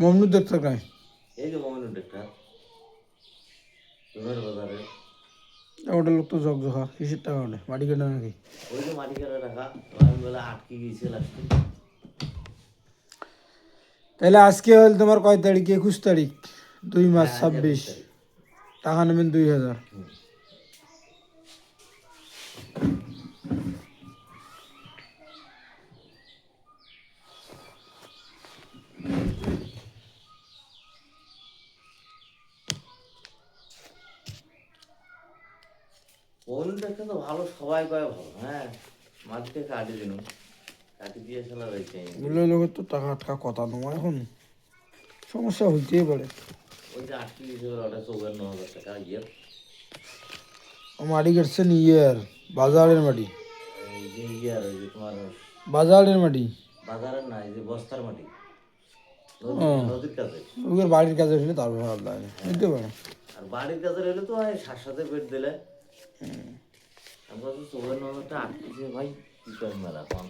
মমনু দেখতে নাই এই যে মমিনুর ডাক্তার রুমের বাজারে ওটা লোক তো জগজখা কিসের টাকা ওটা মাটি কাটা নাকি ওই যে মাটি কেটে রাখা আমি বলে আটকে গিয়েছে লাস্টে। তাহলে আজকে হল তোমার কয় তারিখ 21 তারিখ 2 মাস হ্যাঁ আজ 21 26 তারিখ। টাকা নেবেন 2000। হুম। মমিনুর ডাক্তার তো ভালো, সবাই কয় ভালো। হ্যাঁ মাটিতে কাটি দিন, কাটি দিয়ে খেলা রয়েছে। বললে লোকের তো টাকা আটকা কথা নয় এখন সমস্যা হইতেই পারে। ওই যে আটকে গিয়েছে ওটা 54,000 টাকা ইয়ে। মাটি কাটছেন ইয়ের বাজারের মাটি এই যে ইয়ার ওই যে তোমার বাজারের মাটি বাজারের না, এই যে বস্তার মাটি, ও নদীর কাছে। ওদের বাড়ির কাজে হলে তারপর আলাদা নিতে পারে। আর বাড়ির কাছে হলে তো হয় সাথে পেট দিলে। আমরা তো 54,000 আটকেছে ভাই, কি করে মেলা পাম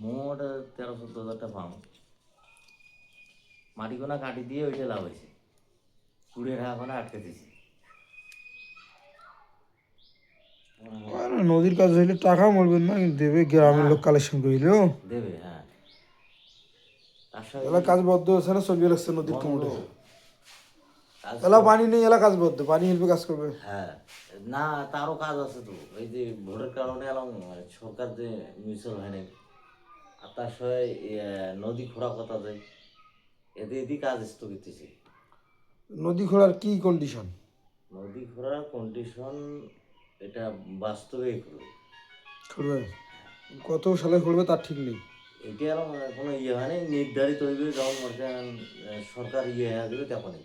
মোট 13-14,000 পাম। মাটিকোনা কাটি দিয়ে ওইটা লাভ হয়েছে, 20 টাকা করে আটকে দিয়েছে। আর নদীর কাজ হইলে টাকা মরবেন না কিন্তু দেবে গ্রামের লোক কালেকশন করিলেও দেবে। হ্যাঁ তার এলা কাজ বদ্ধ হচ্ছে না ছবি লাগছে নদীর কোমরে কাজ এলা পানি নেই এলা কাজ বদ্ধ পানি হিলবে কাজ করবে। হ্যাঁ না, তারও কাজ আছে তো। এই যে ভোটের কারণে এলাম সরকার যে মিউচুয়াল হয় নাই, আর তার সঙ্গে নদী খোঁড়া কথা যায়, এতে এদি কাজ স্থগিতেছে। নদী খোঁড়ার কি কন্ডিশন? নদী খোঁড়ার কন্ডিশন এটা বাস্তবেই করবে। খুলবে কত সালে খুলবে তার ঠিক নেই। এটা এরকম কোনো ইয়ে হয় নাই, নির্ধারিত হইবে যখন সরকার ইয়ে হয়ে যাবে তখনই।